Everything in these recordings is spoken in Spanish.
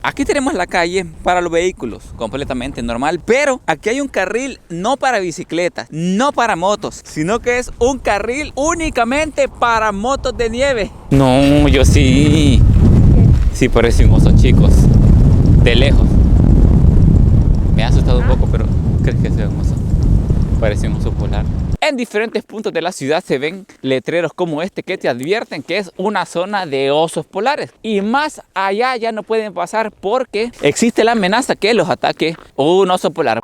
Aquí tenemos la calle para los vehículos, completamente normal, pero aquí hay un carril no para bicicletas, no para motos, sino que es un carril únicamente para motos de nieve. No, yo sí parece un oso, chicos, de lejos. Me ha asustado un poco, pero ¿crees que sea un oso? Parece un oso polar. En diferentes puntos de la ciudad se ven letreros como este que te advierten que es una zona de osos polares. Y más allá ya no pueden pasar porque existe la amenaza que los ataque un oso polar.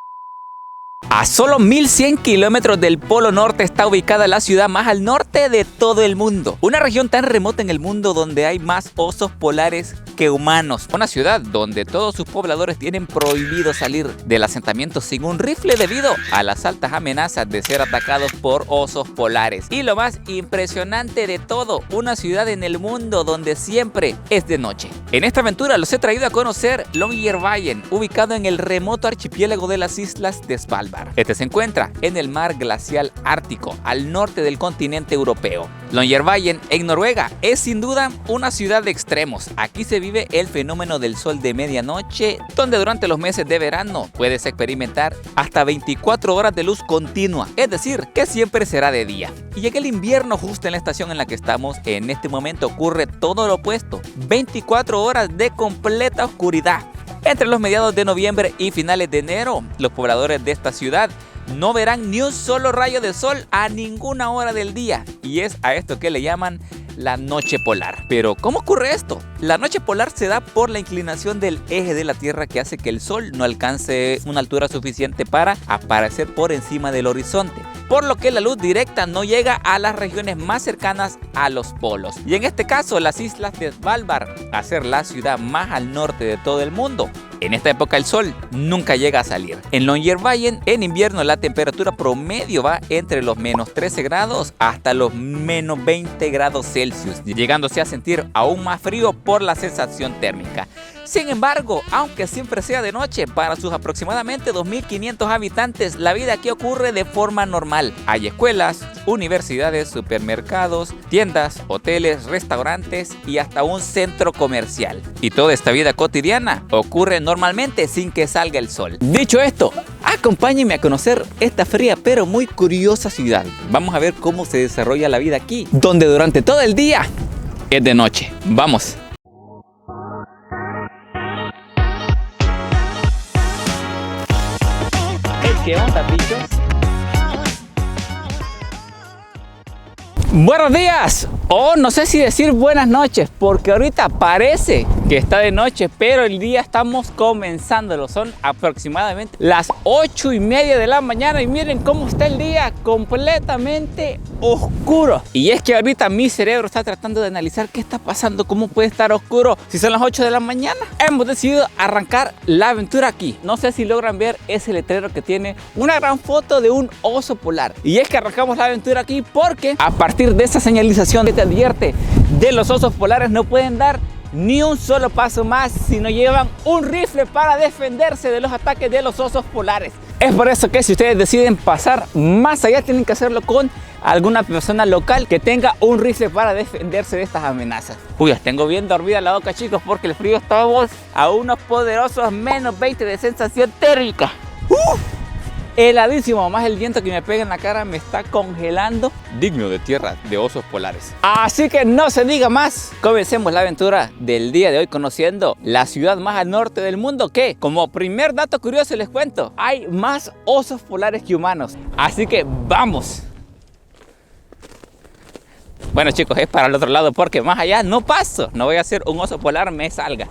A solo 1100 kilómetros del Polo Norte está ubicada la ciudad más al norte de todo el mundo. Una región tan remota en el mundo donde hay más osos polares que humanos. Una ciudad donde todos sus pobladores tienen prohibido salir del asentamiento sin un rifle debido a las altas amenazas de ser atacados por osos polares. Y lo más impresionante de todo, una ciudad en el mundo donde siempre es de noche. En esta aventura los he traído a conocer Longyearbyen, ubicado en el remoto archipiélago de las islas de Svalbard. Este se encuentra en el mar glacial ártico, al norte del continente europeo. Longyearbyen, en Noruega, es sin duda una ciudad de extremos. Aquí se vive el fenómeno del sol de medianoche, donde durante los meses de verano puedes experimentar hasta 24 horas de luz continua, es decir, que siempre será de día. Y en el invierno, justo en la estación en la que estamos, en este momento ocurre todo lo opuesto, 24 horas de completa oscuridad. Entre los mediados de noviembre y finales de enero, los pobladores de esta ciudad no verán ni un solo rayo de sol a ninguna hora del día. Y es a esto que le llaman la noche polar. Pero ¿cómo ocurre esto? La noche polar se da por la inclinación del eje de la Tierra que hace que el sol no alcance una altura suficiente para aparecer por encima del horizonte, por lo que la luz directa no llega a las regiones más cercanas a los polos. Y en este caso, las islas de Svalbard, a ser la ciudad más al norte de todo el mundo, en esta época el sol nunca llega a salir. En Longyearbyen, en invierno la temperatura promedio va entre los menos 13 grados hasta los menos 20 grados Celsius, llegándose a sentir aún más frío por la sensación térmica. Sin embargo, aunque siempre sea de noche, para sus aproximadamente 2.500 habitantes, la vida aquí ocurre de forma normal. Hay escuelas, universidades, supermercados, tiendas, hoteles, restaurantes y hasta un centro comercial. Y toda esta vida cotidiana ocurre normalmente sin que salga el sol. Dicho esto, acompáñenme a conocer esta fría pero muy curiosa ciudad. Vamos a ver cómo se desarrolla la vida aquí, donde durante todo el día es de noche. ¡Vamos! ¿Qué onda, bichos? Buenos días, o no sé si decir buenas noches, porque ahorita parece que está de noche, pero el día estamos comenzándolo. Son aproximadamente las 8:30 de la mañana y miren cómo está el día, completamente oscuro. Y es que ahorita mi cerebro está tratando de analizar qué está pasando, cómo puede estar oscuro si son las 8 de la mañana. Hemos decidido arrancar la aventura aquí. No sé si logran ver ese letrero que tiene una gran foto de un oso polar. Y es que arrancamos la aventura aquí porque a partir de esa señalización que te advierte de los osos polares no pueden dar ni un solo paso más si no llevan un rifle para defenderse de los ataques de los osos polares. Es por eso que si ustedes deciden pasar más allá, tienen que hacerlo con alguna persona local que tenga un rifle para defenderse de estas amenazas. Uy, las tengo bien dormida la boca, chicos, porque el frío estamos a unos poderosos menos 20 de sensación térmica. Heladísimo, más el viento que me pega en la cara me está congelando, digno de tierra de osos polares. Así que no se diga más, comencemos la aventura del día de hoy conociendo la ciudad más al norte del mundo, que como primer dato curioso les cuento, hay más osos polares que humanos. Así que vamos. Bueno, chicos, es para el otro lado porque más allá no paso, no voy a hacer un oso polar me salga.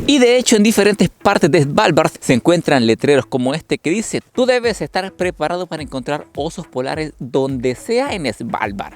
Y de hecho en diferentes partes de Svalbard se encuentran letreros como este que dice: tú debes estar preparado para encontrar osos polares donde sea en Svalbard.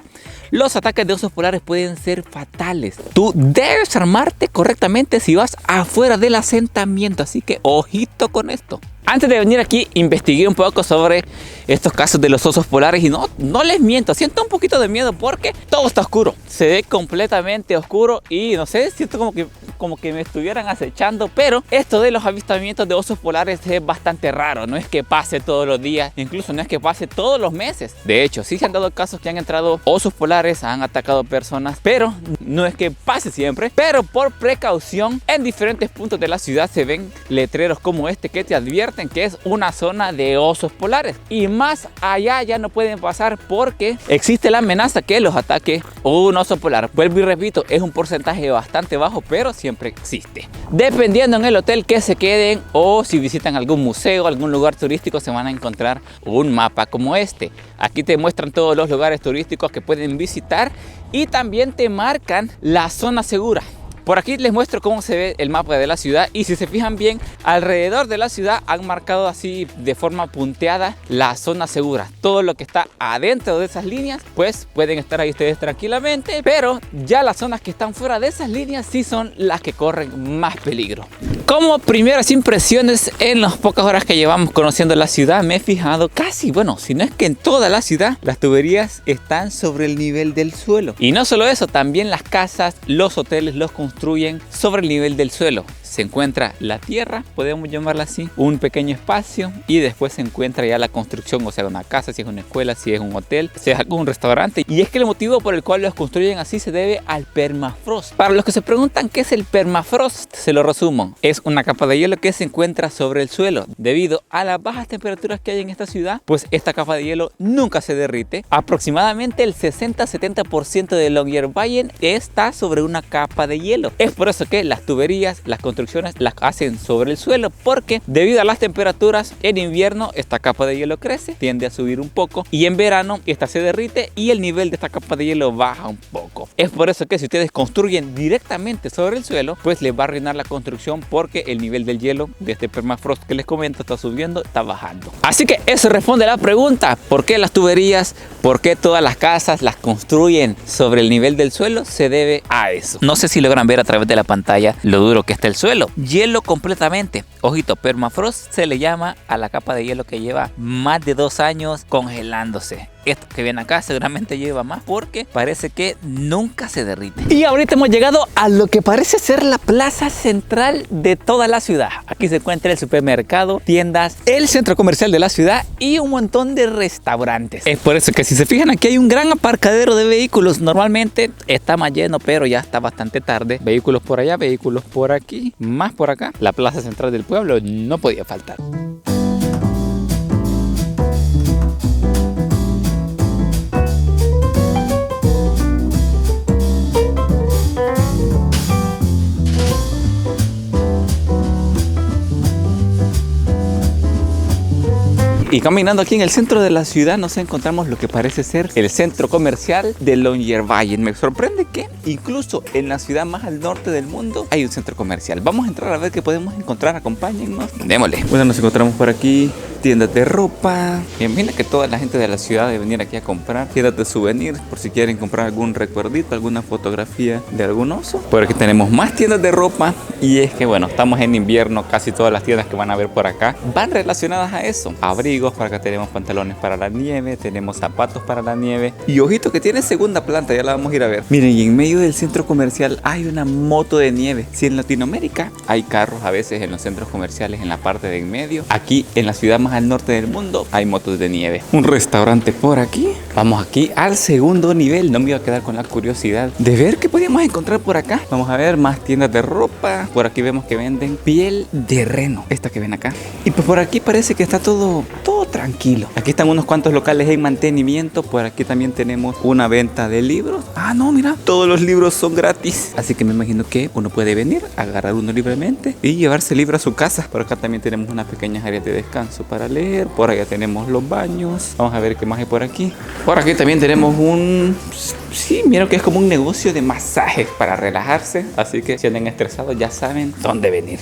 Los ataques de osos polares pueden ser fatales. Tú debes armarte correctamente si vas afuera del asentamiento, así que ojito con esto. Antes de venir aquí investigué un poco sobre estos casos de los osos polares y no les miento, siento un poquito de miedo porque todo está oscuro, se ve completamente oscuro y no sé, siento como que me estuvieran acechando, pero esto de los avistamientos de osos polares es bastante raro, no es que pase todos los días, incluso no es que pase todos los meses. De hecho, sí se han dado casos que han entrado osos polares, han atacado personas, pero no es que pase siempre. Pero por precaución, en diferentes puntos de la ciudad se ven letreros como este que te advierten que es una zona de osos polares y más allá ya no pueden pasar porque existe la amenaza que los ataque un oso polar. Vuelvo y repito, es un porcentaje bastante bajo, pero siempre existe. Dependiendo en el hotel que se queden o si visitan algún museo, algún lugar turístico, se van a encontrar un mapa como este. Aquí te muestran todos los lugares turísticos que pueden visitar y también te marcan la zona segura. Por aquí les muestro cómo se ve el mapa de la ciudad y si se fijan bien, alrededor de la ciudad han marcado así de forma punteada la zona segura. Todo lo que está adentro de esas líneas, pues pueden estar ahí ustedes tranquilamente, pero ya las zonas que están fuera de esas líneas sí son las que corren más peligro. Como primeras impresiones, en las pocas horas que llevamos conociendo la ciudad, me he fijado casi, bueno, si no es que en toda la ciudad, las tuberías están sobre el nivel del suelo. Y no solo eso, también las casas, los hoteles los construyen sobre el nivel del suelo. Se encuentra la tierra, podemos llamarla así, un pequeño espacio y después se encuentra ya la construcción, o sea, una casa, si es una escuela, si es un hotel, si es algún restaurante. Y es que el motivo por el cual los construyen así se debe al permafrost. Para los que se preguntan qué es el permafrost, se lo resumo. Es una capa de hielo que se encuentra sobre el suelo. Debido a las bajas temperaturas que hay en esta ciudad, pues esta capa de hielo nunca se derrite. Aproximadamente el 60-70% de Longyearbyen está sobre una capa de hielo. Es por eso que las tuberías, las construcciones las hacen sobre el suelo, porque debido a las temperaturas en invierno esta capa de hielo crece, tiende a subir un poco y en verano esta se derrite y el nivel de esta capa de hielo baja un poco. Es por eso que si ustedes construyen directamente sobre el suelo, pues les va a arruinar la construcción porque el nivel del hielo de este permafrost que les comento está subiendo, está bajando. Así que eso responde a la pregunta, ¿por qué las tuberías, por qué todas las casas las construyen sobre el nivel del suelo? Se debe a eso. No sé si logran ver a través de la pantalla lo duro que está el suelo. Hielo completamente. Ojito, permafrost se le llama a la capa de hielo que lleva más de 2 años congelándose. Esto que ven acá seguramente lleva más porque parece que nunca se derrite. Y ahorita hemos llegado a lo que parece ser la plaza central de toda la ciudad. Aquí se encuentra el supermercado, tiendas, el centro comercial de la ciudad y un montón de restaurantes. Es por eso que si se fijan aquí hay un gran aparcadero de vehículos. Normalmente está más lleno, pero ya está bastante tarde. Vehículos por allá, vehículos por aquí, más por acá. La plaza central del pueblo no podía faltar. Y caminando aquí en el centro de la ciudad nos encontramos lo que parece ser el centro comercial de Longyearbyen. Me sorprende que incluso en la ciudad más al norte del mundo hay un centro comercial. Vamos a entrar a ver qué podemos encontrar, acompáñennos. Démosle. Bueno, nos encontramos por aquí tiendas de ropa. Y mira que toda la gente de la ciudad debe venir aquí a comprar. Tiendas de souvenirs por si quieren comprar algún recuerdito, alguna fotografía de algún oso. Por aquí tenemos más tiendas de ropa. Y es que bueno, estamos en invierno, casi todas las tiendas que van a ver por acá van relacionadas a eso. Abrigos, por acá tenemos pantalones para la nieve, tenemos zapatos para la nieve. Y ojito que tiene segunda planta, ya la vamos a ir a ver. Miren, y en medio del centro comercial hay una moto de nieve. Si en Latinoamérica hay carros a veces en los centros comerciales en la parte de en medio, aquí en la ciudad más al norte del mundo hay motos de nieve. Un restaurante por aquí. Vamos aquí al segundo nivel. No me iba a quedar con la curiosidad de ver qué podíamos encontrar por acá. Vamos a ver más tiendas de ropa. Por aquí vemos que venden piel de reno, esta que ven acá. Y pues por aquí parece que está todo tranquilo. Aquí están unos cuantos locales en mantenimiento. Por aquí también tenemos una venta de libros. Ah, no, mira, todos los libros son gratis. Así que me imagino que uno puede venir, agarrar uno libremente y llevarse el libro a su casa. Por acá también tenemos unas pequeñas áreas de descanso para leer. Por allá tenemos los baños. Vamos a ver qué más hay por aquí. Por aquí también tenemos sí, miren que es como un negocio de masajes para relajarse. Así que si andan estresados ya saben dónde venir.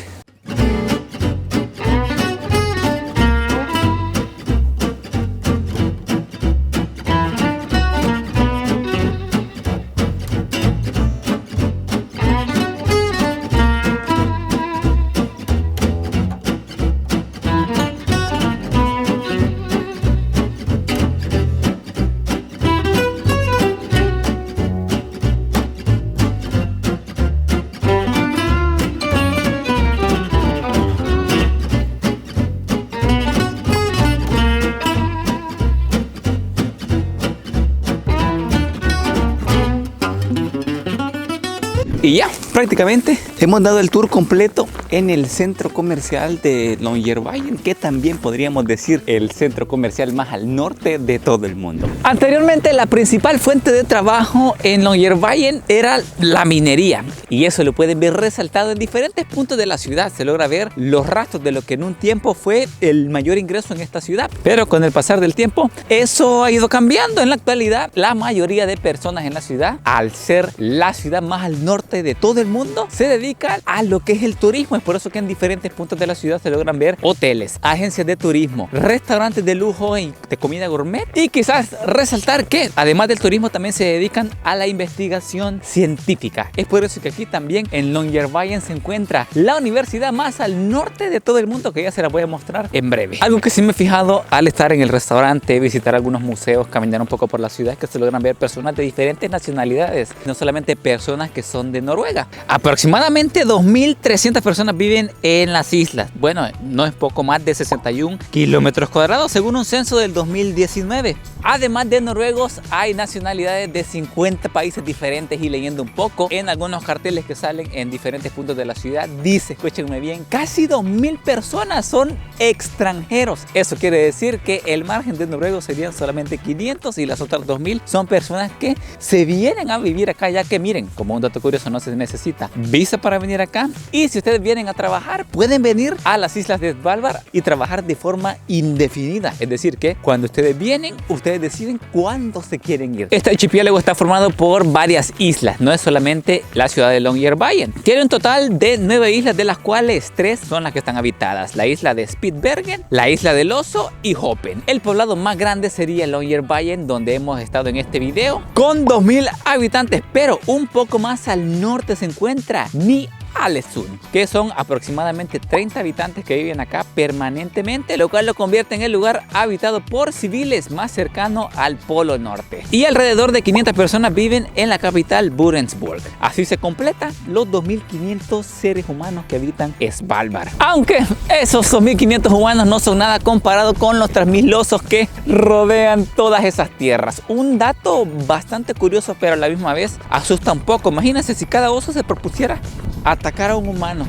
Y ya, prácticamente hemos dado el tour completo en el centro comercial de Longyearbyen, que también podríamos decir el centro comercial más al norte de todo el mundo. Anteriormente, la principal fuente de trabajo en Longyearbyen era la minería, y eso lo pueden ver resaltado en diferentes puntos de la ciudad. Se logra ver los rastros de lo que en un tiempo fue el mayor ingreso en esta ciudad, pero con el pasar del tiempo eso ha ido cambiando. En la actualidad, la mayoría de personas en la ciudad, al ser la ciudad más al norte de todo el mundo, se dedican a lo que es el turismo. Es por eso que en diferentes puntos de la ciudad se logran ver hoteles, agencias de turismo, restaurantes de lujo y de comida gourmet. Y quizás resaltar que además del turismo también se dedican a la investigación científica. Es por eso que aquí también en Longyearbyen se encuentra la universidad más al norte de todo el mundo, que ya se la voy a mostrar en breve. Algo que sí me he fijado al estar en el restaurante, visitar algunos museos, caminar un poco por la ciudad, es que se logran ver personas de diferentes nacionalidades, no solamente personas que son de Noruega. Aproximadamente 2.300 personas viven en las islas. Bueno, no es poco más de 61 kilómetros cuadrados según un censo del 2019. Además de noruegos, hay nacionalidades de 50 países diferentes, y leyendo un poco en algunos carteles que salen en diferentes puntos de la ciudad, dice, escúchenme bien, casi 2.000 personas son extranjeros. Eso quiere decir que el margen de noruegos serían solamente 500 y las otras 2.000 son personas que se vienen a vivir acá, ya que miren, como un dato curioso, no se necesita visa para venir acá, y si ustedes vienen a trabajar, pueden venir a las islas de Svalbard y trabajar de forma indefinida. Es decir, que cuando ustedes vienen, ustedes deciden cuándo se quieren ir. Este archipiélago está formado por varias islas, no es solamente la ciudad de Longyearbyen. Tiene un total de 9 islas, de las cuales 3 son las que están habitadas: la isla de Spitsbergen, la isla del Oso y Hopen. El poblado más grande sería Longyearbyen, donde hemos estado en este video, con 2.000 habitantes, pero un poco más al norte se encuentra Ny-Ålesund, que son aproximadamente 30 habitantes que viven acá permanentemente, lo cual lo convierte en el lugar habitado por civiles más cercano al Polo Norte. Y alrededor de 500 personas viven en la capital, Björnsburg. Así se completan los 2.500 seres humanos que habitan Svalbard. Aunque esos 2.500 humanos no son nada comparado con los 3.000 osos que rodean todas esas tierras. Un dato bastante curioso, pero a la misma vez asusta un poco. Imagínense si cada oso se propusiera atacar a un humano.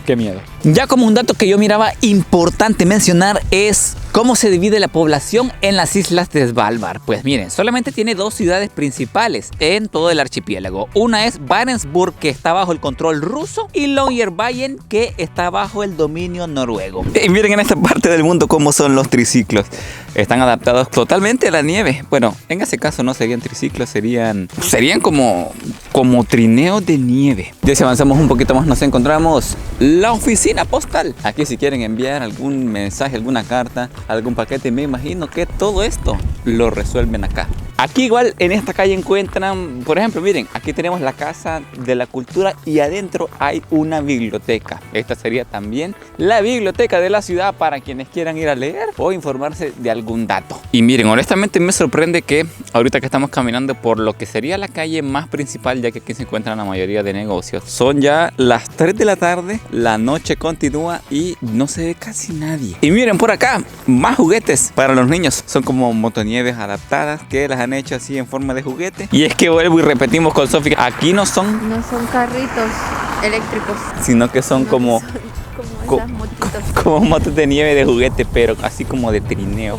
Qué miedo. Ya como un dato que yo miraba importante mencionar es cómo se divide la población en las islas de Svalbard. Pues miren, solamente tiene 2 ciudades principales en todo el archipiélago. Una es Barentsburg, que está bajo el control ruso, y Longyearbyen, que está bajo el dominio noruego. Y miren en esta parte del mundo cómo son los triciclos. Están adaptados totalmente a la nieve. Bueno, en ese caso no serían triciclos, serían como trineos de nieve. Ya si avanzamos un poquito más, nos encontramos la oficina postal. Aquí si quieren enviar algún mensaje, alguna carta, algún paquete, me imagino que todo esto lo resuelven acá. Aquí igual en esta calle encuentran, por ejemplo, miren, aquí tenemos la Casa de la Cultura y adentro hay una biblioteca. Esta sería también la biblioteca de la ciudad para quienes quieran ir a leer o informarse de algún dato. Y miren, honestamente me sorprende que ahorita que estamos caminando por lo que sería la calle más principal, ya que aquí se encuentran la mayoría de negocios, son ya las 3 de la tarde, la noche continúa y no se ve casi nadie. Y miren por acá, más juguetes para los niños. Son como motonieves adaptadas que las han hecho así en forma de juguete. Y es que vuelvo y repetimos con Sofía, aquí no son carritos eléctricos, sino que son como esas motitos. Como motos de nieve de juguete, pero así como de trineo.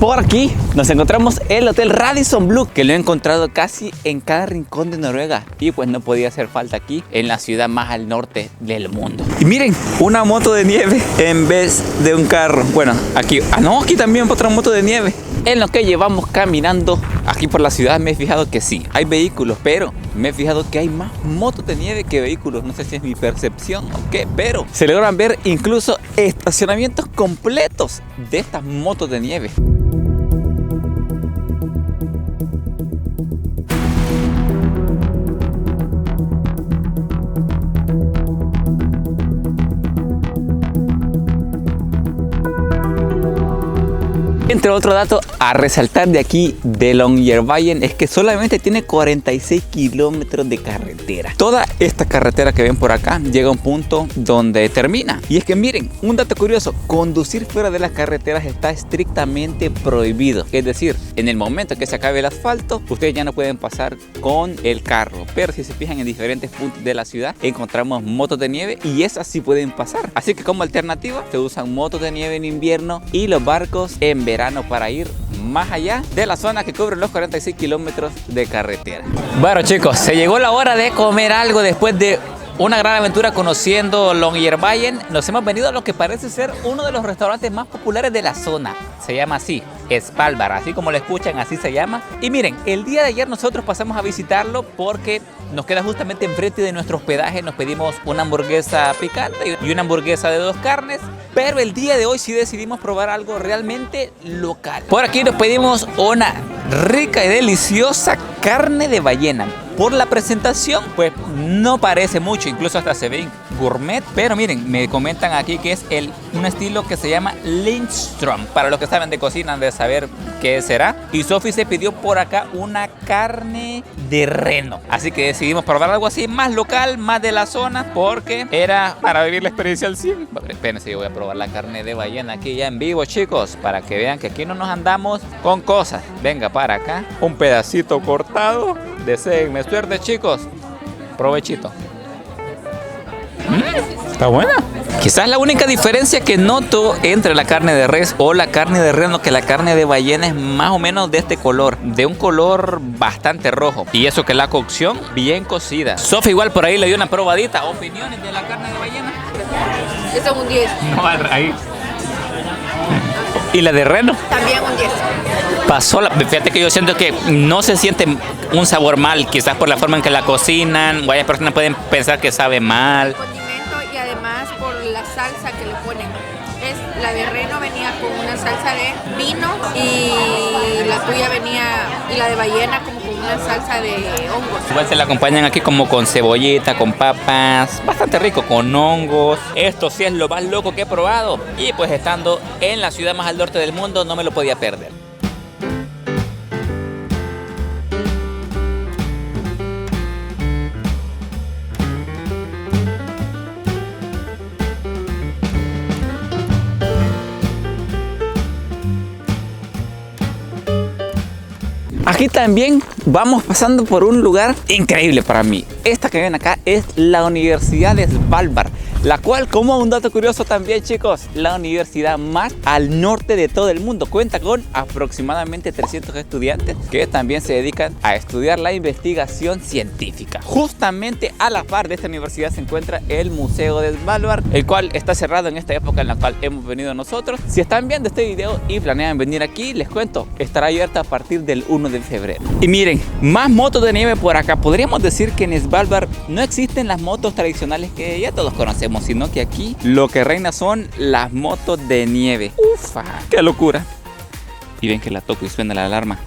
Por aquí nos encontramos el Hotel Radisson Blu, que lo he encontrado casi en cada rincón de Noruega, y pues no podía hacer falta aquí en la ciudad más al norte del mundo. Y miren, una moto de nieve en vez de un carro. Bueno, aquí, aquí también otra moto de nieve. En lo que llevamos caminando aquí por la ciudad me he fijado que sí, hay vehículos, pero me he fijado que hay más motos de nieve que vehículos. No sé si es mi percepción o qué, pero se logran ver incluso estacionamientos completos de estas motos de nieve. Entre otro dato a resaltar de aquí de Longyearbyen es que solamente tiene 46 kilómetros de carretera. Toda esta carretera que ven por acá llega a un punto donde termina. Y es que miren, un dato curioso, conducir fuera de las carreteras está estrictamente prohibido. Es decir, en el momento que se acabe el asfalto, ustedes ya no pueden pasar con el carro. Pero si se fijan en diferentes puntos de la ciudad, encontramos motos de nieve y esas sí pueden pasar. Así que como alternativa, se usan motos de nieve en invierno y los barcos en verano para ir más allá de la zona que cubre los 46 kilómetros de carretera. Bueno chicos, se llegó la hora de comer algo después de una gran aventura conociendo Longyearbyen. Nos hemos venido a lo que parece ser uno de los restaurantes más populares de la zona. Se llama así, Svalbard, así como lo escuchan, así se llama. Y miren, el día de ayer nosotros pasamos a visitarlo porque nos queda justamente enfrente de nuestro hospedaje. Nos pedimos una hamburguesa picante y una hamburguesa de 2 carnes. Pero el día de hoy sí decidimos probar algo realmente local. Por aquí nos pedimos una rica y deliciosa carne de ballena. Por la presentación, pues no parece mucho, incluso hasta se ve gourmet. Pero miren, me comentan aquí que es un estilo que se llama Lindström. Para los que saben de cocina, han de saber qué será. Y Sofi se pidió por acá una carne de reno. Así que decidimos probar algo así, más local, más de la zona, porque era para vivir la experiencia al 100. Espérense, yo voy a probar la carne de ballena aquí ya en vivo, chicos, para que vean que aquí no nos andamos con cosas. Venga para acá, un pedacito cortado. Deseenme suerte, chicos. Provechito. Está buena. Quizás la única diferencia que noto entre la carne de res o la carne de reno, que la carne de ballena es más o menos de este color, de un color bastante rojo. Y eso que la cocción bien cocida. Sofi igual por ahí le dio una probadita. ¿Opiniones de la carne de ballena? Eso es un 10. No, ahí. ¿Y la de reno? También un 10. Pasó fíjate que yo siento que no se siente un sabor mal, quizás por la forma en que la cocinan. Varias personas pueden pensar que sabe mal. Condimento y además por la salsa que le ponen. La de reno venía con una salsa de vino y la tuya venía, y la de ballena como con una salsa de hongos. Igual se la acompañan aquí como con cebollita, con papas, bastante rico, con hongos. Esto sí es lo más loco que he probado. Y pues estando en la ciudad más al norte del mundo, no me lo podía perder. Aquí también vamos pasando por un lugar increíble para mí. Esta que ven acá es la Universidad de Svalbard, la cual, como un dato curioso también, chicos, la universidad más al norte de todo el mundo. Cuenta con aproximadamente 300 estudiantes que también se dedican a estudiar la investigación científica. Justamente a la par de esta universidad se encuentra el Museo de Svalbard, el cual está cerrado en esta época en la cual hemos venido nosotros. Si están viendo este video y planean venir aquí, les cuento, estará abierta a partir del 1 de febrero. Y miren, más motos de nieve por acá. Podríamos decir que en Svalbard no existen las motos tradicionales que ya todos conocemos, sino que aquí lo que reina son las motos de nieve. ¡Ufa! ¡Qué locura! Y ven que la toco y suena la alarma.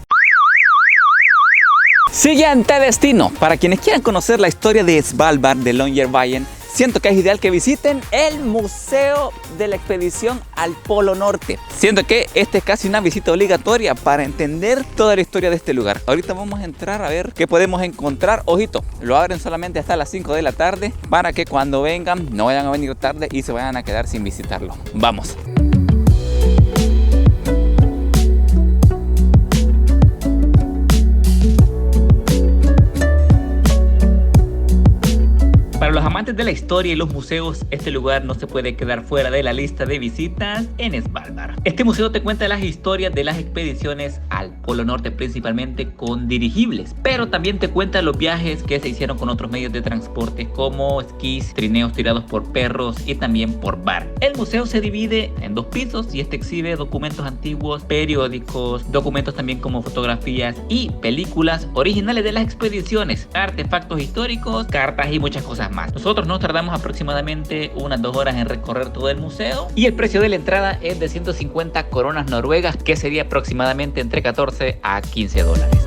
Siguiente destino. Para quienes quieran conocer la historia de Svalbard, de Longyearbyen, siento que es ideal que visiten el Museo de la Expedición al Polo Norte. Siento que esta es casi una visita obligatoria para entender toda la historia de este lugar. Ahorita vamos a entrar a ver qué podemos encontrar. Ojito, lo abren solamente hasta las 5 de la tarde para que cuando vengan no vayan a venir tarde y se vayan a quedar sin visitarlo. Vamos. Para los amantes de la historia y los museos, este lugar no se puede quedar fuera de la lista de visitas en Svalbard. Este museo te cuenta las historias de las expediciones al Polo Norte, principalmente con dirigibles, pero también te cuenta los viajes que se hicieron con otros medios de transporte como esquís, trineos tirados por perros y también por bar. El museo se divide en 2 pisos y este exhibe documentos antiguos, periódicos, documentos también como fotografías y películas originales de las expediciones, artefactos históricos, cartas y muchas cosas más. Nosotros nos tardamos aproximadamente unas 2 horas en recorrer todo el museo y el precio de la entrada es de 150 coronas noruegas, que sería aproximadamente entre 14 a 15 dólares.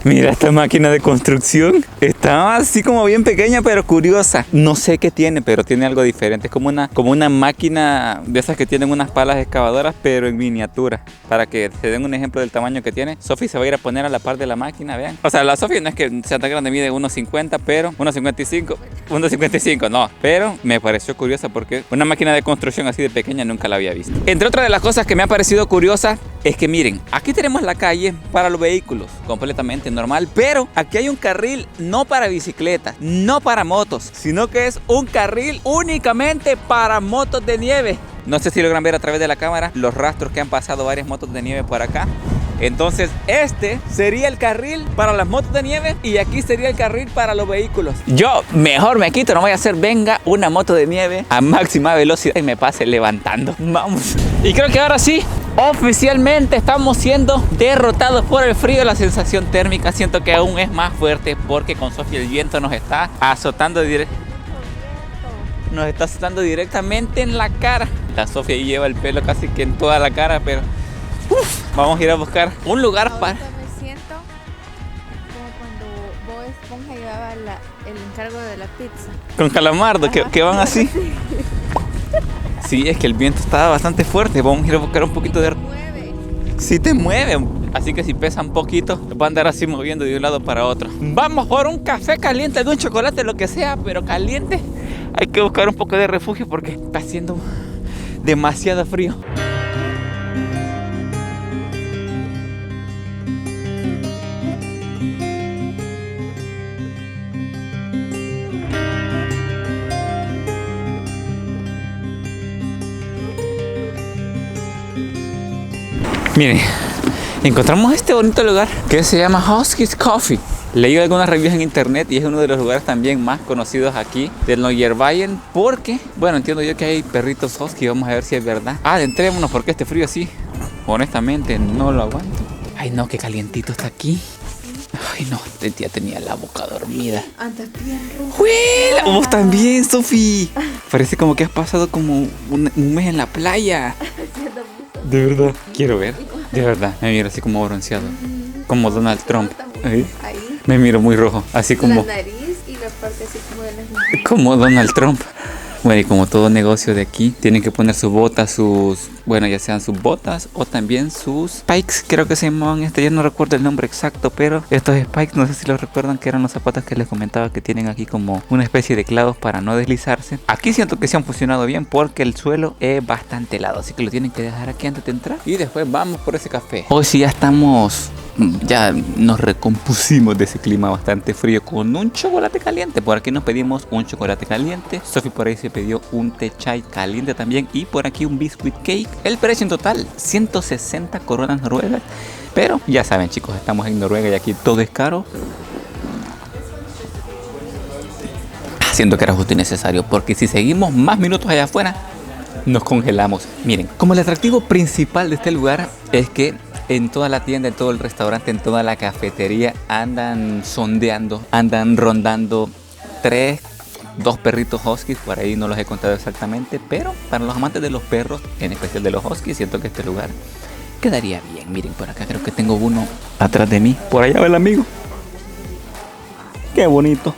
Mira esta máquina de construcción. Está así como bien pequeña pero curiosa. No sé qué tiene, pero tiene algo diferente. Es como una máquina de esas que tienen unas palas excavadoras pero en miniatura. Para que se den un ejemplo del tamaño que tiene. Sofi se va a ir a poner a la par de la máquina, vean. O sea, la Sofi no es que sea tan grande, mide 1.50, pero 1.55 no. Pero me pareció curiosa porque una máquina de construcción así de pequeña nunca la había visto. Entre otras de las cosas que me ha parecido curiosa es que miren, aquí tenemos la calle para los vehículos, completamente normal, pero aquí hay un carril no para bicicletas, no para motos, sino que es un carril únicamente para motos de nieve. No sé si logran ver a través de la cámara los rastros que han pasado varias motos de nieve por acá. Entonces este sería el carril para las motos de nieve y aquí sería el carril para los vehículos. Yo mejor me quito, no voy a hacer venga una moto de nieve a máxima velocidad y me pase levantando. Vamos. Y creo que ahora sí, oficialmente estamos siendo derrotados por el frío. La sensación térmica siento que aún es más fuerte porque con Sofía el viento nos está azotando directamente en la cara. La Sofía ahí lleva el pelo casi que en toda la cara, pero vamos a ir a buscar un lugar para... Me siento como cuando Bob Esponja llevaba el encargo de la pizza. Con Calamardo, que van así. Sí, es que el viento estaba bastante fuerte. Vamos a ir a buscar un poquito de... Sí te mueve. Así que si pesa un poquito, va a andar así moviendo de un lado para otro. Vamos por un café caliente, de un chocolate, lo que sea, pero caliente. Hay que buscar un poco de refugio porque está haciendo demasiado frío. Miren, encontramos este bonito lugar que se llama Husky's Coffee. Leí algunas reviews en internet y es uno de los lugares también más conocidos aquí del Neuerwallen porque, bueno, entiendo yo que hay perritos husky, vamos a ver si es verdad. Adentrémonos porque este frío así, honestamente, no lo aguanto. Ay no, qué calientito está aquí. Ay no, ya tenía la boca dormida. Andas bien rojo. ¡Juela! Vos también, Sofi. Parece como que has pasado como un mes en la playa. De verdad, quiero ver. De verdad, me miro así como bronceado. Como Donald Trump. Ahí. Me miro muy rojo, así como... La nariz y la parte así como de las manos. Como Donald Trump. Bueno, y como todo negocio de aquí, tienen que poner sus botas, bueno, ya sean sus botas o también sus spikes, creo que se llamaban yo no recuerdo el nombre exacto, pero estos spikes, no sé si los recuerdan, que eran los zapatos que les comentaba que tienen aquí como una especie de clavos para no deslizarse. Aquí siento que se han funcionado bien porque el suelo es bastante helado, así que lo tienen que dejar aquí antes de entrar y después vamos por ese café. Hoy sí ya nos recompusimos de ese clima bastante frío con un chocolate caliente. Por aquí nos pedimos un chocolate caliente. Sofi por ahí se pidió un té chai caliente también. Y por aquí un biscuit cake. El precio en total, 160 coronas noruegas. Pero ya saben, chicos, estamos en Noruega y aquí todo es caro. Siento que era justo y necesario porque si seguimos más minutos allá afuera, nos congelamos. Miren, como el atractivo principal de este lugar es que en toda la tienda, en todo el restaurante, en toda la cafetería andan sondeando, andan rondando 2 perritos huskies, por ahí no los he contado exactamente, pero para los amantes de los perros, en especial de los huskies, siento que este lugar quedaría bien. Miren, por acá creo que tengo uno atrás de mí, por allá va el amigo. Qué bonito.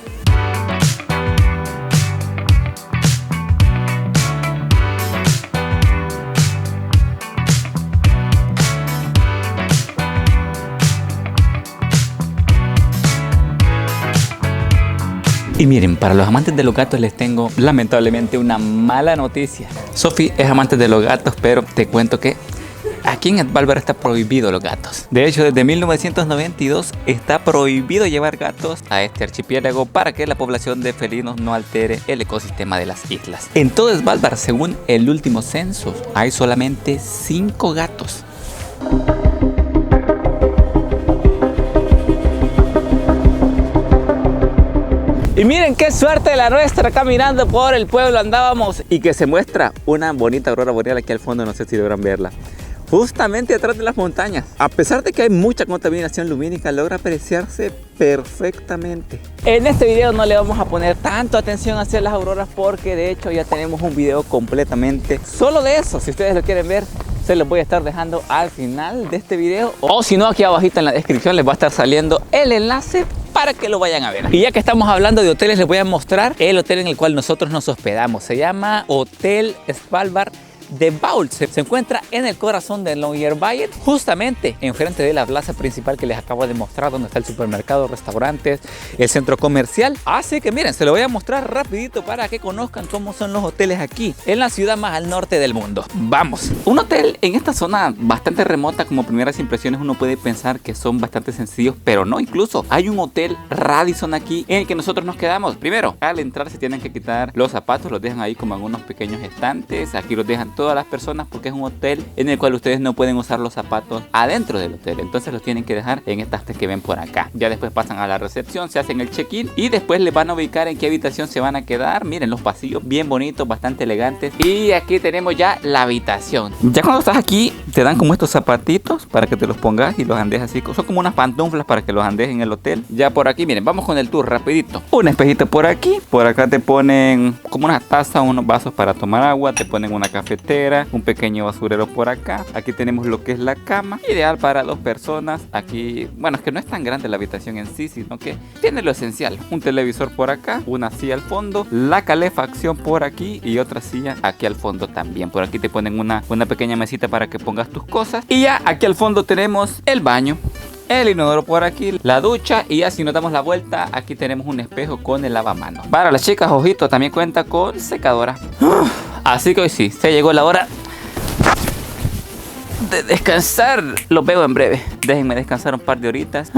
Y miren, para los amantes de los gatos les tengo lamentablemente una mala noticia. Sofi es amante de los gatos, pero te cuento que aquí en Svalbard está prohibido los gatos. De hecho, desde 1992 está prohibido llevar gatos a este archipiélago para que la población de felinos no altere el ecosistema de las islas. En todo Svalbard, según el último censo, hay solamente 5 gatos. Y miren qué suerte la nuestra, caminando por el pueblo andábamos y que se muestra una bonita aurora boreal aquí al fondo, no sé si logran verla. Justamente detrás de las montañas. A pesar de que hay mucha contaminación lumínica, logra apreciarse perfectamente. En este video no le vamos a poner tanto atención hacia las auroras porque de hecho ya tenemos un video completamente solo de eso. Si ustedes lo quieren ver, se los voy a estar dejando al final de este video, o si no, aquí abajito en la descripción les va a estar saliendo el enlace para que lo vayan a ver. Y ya que estamos hablando de hoteles, les voy a mostrar el hotel en el cual nosotros nos hospedamos. Se llama Hotel Svalbard de Vault. Se encuentra en el corazón de Longyearbyen, justamente enfrente de la plaza principal que les acabo de mostrar, donde está el supermercado, restaurantes, el centro comercial. Así que miren, se lo voy a mostrar rapidito para que conozcan cómo son los hoteles aquí en la ciudad más al norte del mundo. Vamos. Un hotel en esta zona bastante remota, como primeras impresiones uno puede pensar que son bastante sencillos, pero no. Incluso hay un hotel Radisson aquí en el que nosotros nos quedamos. Primero, al entrar se tienen que quitar los zapatos, los dejan ahí como en unos pequeños estantes. Aquí los dejan todas las personas porque es un hotel en el cual ustedes no pueden usar los zapatos adentro del hotel, entonces los tienen que dejar en estas que ven por acá. Ya después pasan a la recepción, se hacen el check-in y después les van a ubicar en qué habitación se van a quedar. Miren los pasillos bien bonitos, bastante elegantes, y aquí tenemos ya la habitación. Ya cuando estás aquí te dan como estos zapatitos para que te los pongas y los andes así, son como unas pantuflas para que los andes en el hotel. Ya por aquí, miren, vamos con el tour rapidito. Un espejito por aquí, por acá te ponen como unas tazas, unos vasos para tomar agua, te ponen una cafetera, un pequeño basurero por acá. Aquí tenemos lo que es la cama, ideal para 2 personas. Aquí, bueno, es que no es tan grande la habitación en sí, sino que tiene lo esencial. Un televisor por acá, una silla al fondo, la calefacción por aquí y otra silla aquí al fondo también. Por aquí te ponen una pequeña mesita para que pongas tus cosas. Y ya aquí al fondo tenemos el baño, el inodoro por aquí, la ducha, y ya si nos damos la vuelta, aquí tenemos un espejo con el lavamanos. Para las chicas, ojito, también cuenta con secadora. Así que hoy sí, se llegó la hora de descansar. Los veo en breve. Déjenme descansar un par de horitas.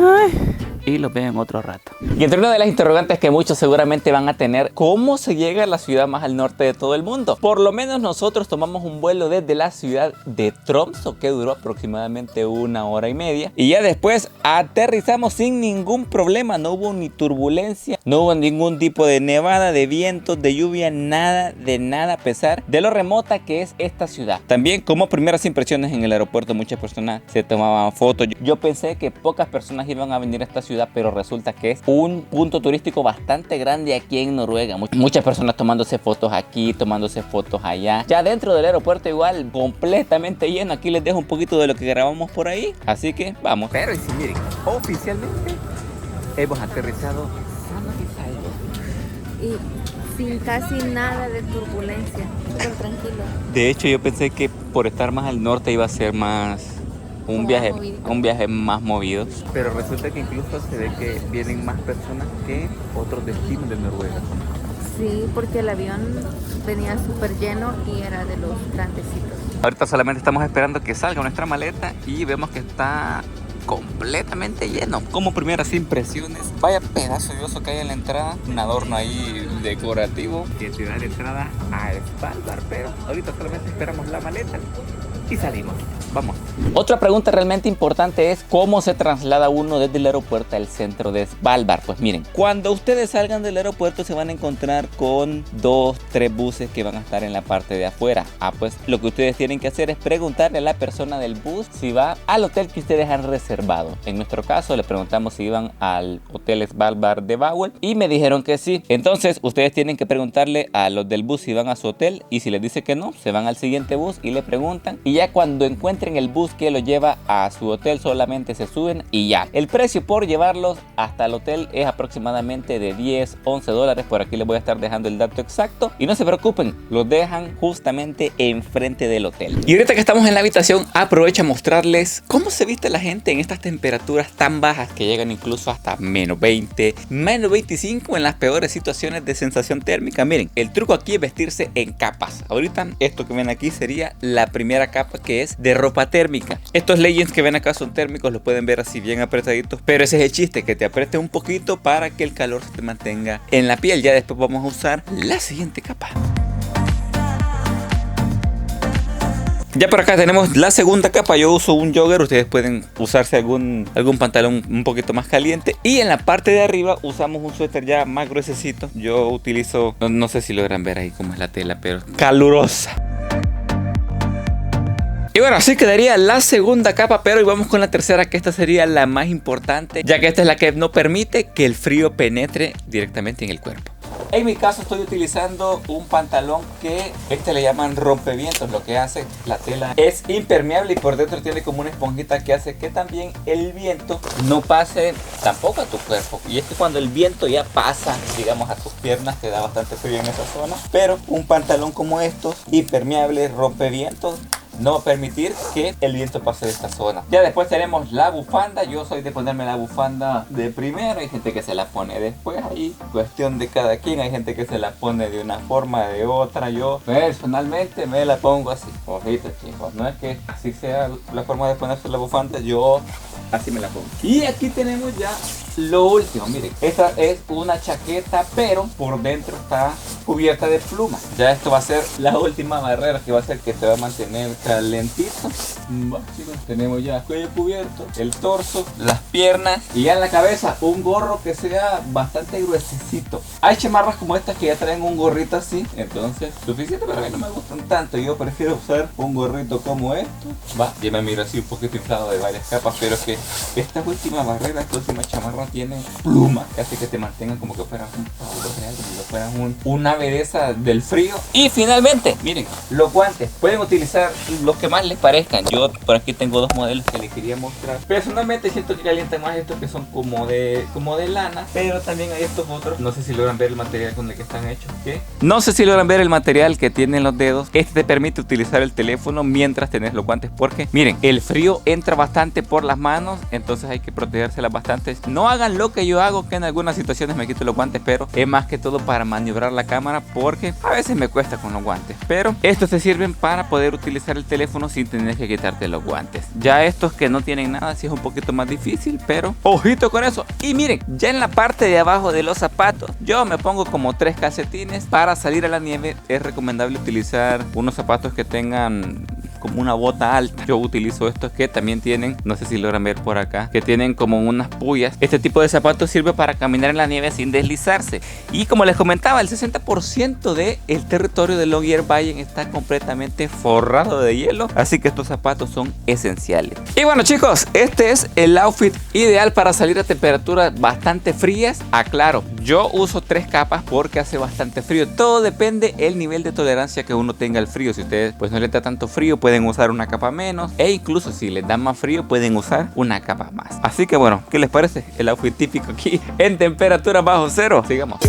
Y los veo en otro rato. Y entre una de las interrogantes que muchos seguramente van a tener: ¿cómo se llega a la ciudad más al norte de todo el mundo? Por lo menos nosotros tomamos un vuelo desde la ciudad de Tromsø, que duró aproximadamente 1 hora y media. Y ya después aterrizamos sin ningún problema. No hubo ni turbulencia, no hubo ningún tipo de nevada, de vientos, de lluvia, nada de nada, a pesar de lo remota que es esta ciudad. También, como primeras impresiones en el aeropuerto, muchas personas se tomaban fotos. Yo pensé que pocas personas iban a venir a esta ciudad, pero resulta que es un punto turístico bastante grande aquí en Noruega. Muchas personas tomándose fotos aquí, tomándose fotos allá. Ya dentro del aeropuerto igual, completamente lleno. Aquí les dejo un poquito de lo que grabamos por ahí, así que vamos. Pero y si miren, oficialmente hemos aterrizado sano y salvo. Y sin casi nada de turbulencia, súper tranquilo. De hecho, yo pensé que por estar más al norte iba a ser más un viaje más movido, pero resulta que incluso se ve que vienen más personas que otros destinos de Noruega. Sí, porque el avión venía súper lleno y era de los grandecitos. Ahorita solamente estamos esperando que salga nuestra maleta y vemos que está completamente lleno. Como primeras impresiones, vaya pedazo de oso que hay en la entrada, un adorno ahí decorativo que te da la entrada a Svalbard, pero ahorita solamente esperamos la maleta y salimos. Vamos. Otra pregunta realmente importante es: ¿cómo se traslada uno desde el aeropuerto al centro de Svalbard? Pues miren, cuando ustedes salgan del aeropuerto se van a encontrar con 2-3 buses que van a estar en la parte de afuera. Pues lo que ustedes tienen que hacer es preguntarle a la persona del bus si va al hotel que ustedes han reservado. En nuestro caso le preguntamos si iban al Hotel Svalbard de Vault y me dijeron que sí. Entonces ustedes tienen que preguntarle a los del bus si van a su hotel, y si les dice que no, se van al siguiente bus y le preguntan, y ya cuando encuentren el bus que los lleva a su hotel solamente se suben y ya. El precio por llevarlos hasta el hotel es aproximadamente de $10-11. Por aquí les voy a estar dejando el dato exacto, y no se preocupen, los dejan justamente enfrente del hotel. Y ahorita que estamos en la habitación, aprovecho a mostrarles cómo se viste la gente en estas temperaturas tan bajas que llegan incluso hasta menos 20, menos 25 en las peores situaciones de sensación térmica. Miren, el truco aquí es vestirse en capas. Ahorita esto que ven aquí sería la primera capa, que es de ropa térmica. Estos leggings que ven acá son térmicos, los pueden ver así bien apretaditos, pero ese es el chiste, que te apriete un poquito para que el calor se te mantenga en la piel. Ya después vamos a usar la siguiente capa. Ya por acá tenemos la segunda capa. Yo uso un jogger, ustedes pueden usarse algún pantalón un poquito más caliente. Y en la parte de arriba usamos un suéter ya más gruesecito. Yo utilizo, no sé si logran ver ahí cómo es la tela, pero calurosa. Y bueno, así quedaría la segunda capa, pero hoy vamos con la tercera, que esta sería la más importante, ya que esta es la que no permite que el frío penetre directamente en el cuerpo. En mi caso estoy utilizando un pantalón que le llaman rompevientos. Lo que hace, la tela es impermeable y por dentro tiene como una esponjita que hace que también el viento no pase tampoco a tu cuerpo. Y es que cuando el viento ya pasa, digamos, a tus piernas, te da bastante frío en esa zona. Pero un pantalón como estos, impermeable, rompevientos, no va a permitir que el viento pase de esta zona. Ya después tenemos la bufanda. Yo soy de ponerme la bufanda de primero. Hay gente que se la pone después, ahí cuestión de cada quien. Hay gente que se la pone de una forma, de otra. Yo personalmente me la pongo así. Ojito, chicos, no es que así sea la forma de ponerse la bufanda, yo así me la pongo. Y aquí tenemos ya lo último. Miren, esta es una chaqueta, pero por dentro está cubierta de plumas. Ya esto va a ser la última barrera que va a hacer que te va a mantener calentito. Bueno, chicos, tenemos ya el cuello cubierto, el torso, las piernas y ya en la cabeza un gorro que sea bastante gruesecito. Hay chamarras como estas que ya traen un gorrito así, entonces suficiente, pero a mí no me gustan tanto. Yo prefiero usar un gorrito como esto. Va, ya me miro así un poquito inflado de varias capas, pero que esta última barrera, esta última chamarra tiene plumas que hace que te mantengan como que fueras un pavo real, como que fueras una belleza del frío. Y finalmente, miren, los guantes pueden utilizar los que más les parezcan. Yo por aquí tengo dos modelos que les quería mostrar. Personalmente siento que calientan más estos que son como de lana, pero también hay estos otros. No sé si logran ver el material con el que están hechos. ¿Qué? No sé si logran ver el material que tienen los dedos. Este te permite utilizar el teléfono mientras tenés los guantes, porque miren, el frío entra bastante por las manos, entonces hay que protegérselas bastante. No hagan lo que yo hago, que en algunas situaciones me quito los guantes, pero es más que todo para maniobrar la cámara, porque a veces me cuesta con los guantes. Pero estos te sirven para poder utilizar el teléfono sin tener que quitarte los guantes. Ya estos que no tienen nada, sí es un poquito más difícil, pero ojito con eso. Y miren, ya en la parte de abajo de los zapatos, yo me pongo como 3 calcetines. Para salir a la nieve es recomendable utilizar unos zapatos que tengan como una bota alta. Yo utilizo estos que también tienen, no sé si logran ver por acá, que tienen como unas puyas. Este tipo de zapatos sirve para caminar en la nieve sin deslizarse. Y como les comentaba, el 60% del territorio de Longyearbyen está completamente forrado de hielo, así que estos zapatos son esenciales. Y bueno, chicos, este es el outfit ideal para salir a temperaturas bastante frías. Aclaro, yo uso 3 capas porque hace bastante frío. Todo depende el nivel de tolerancia que uno tenga al frío. Si ustedes pues no les da tanto frío, pueden usar una capa menos, e incluso si les da más frío pueden usar una capa más. Así que bueno, ¿qué les parece el outfit típico aquí en temperatura bajo cero? Sigamos.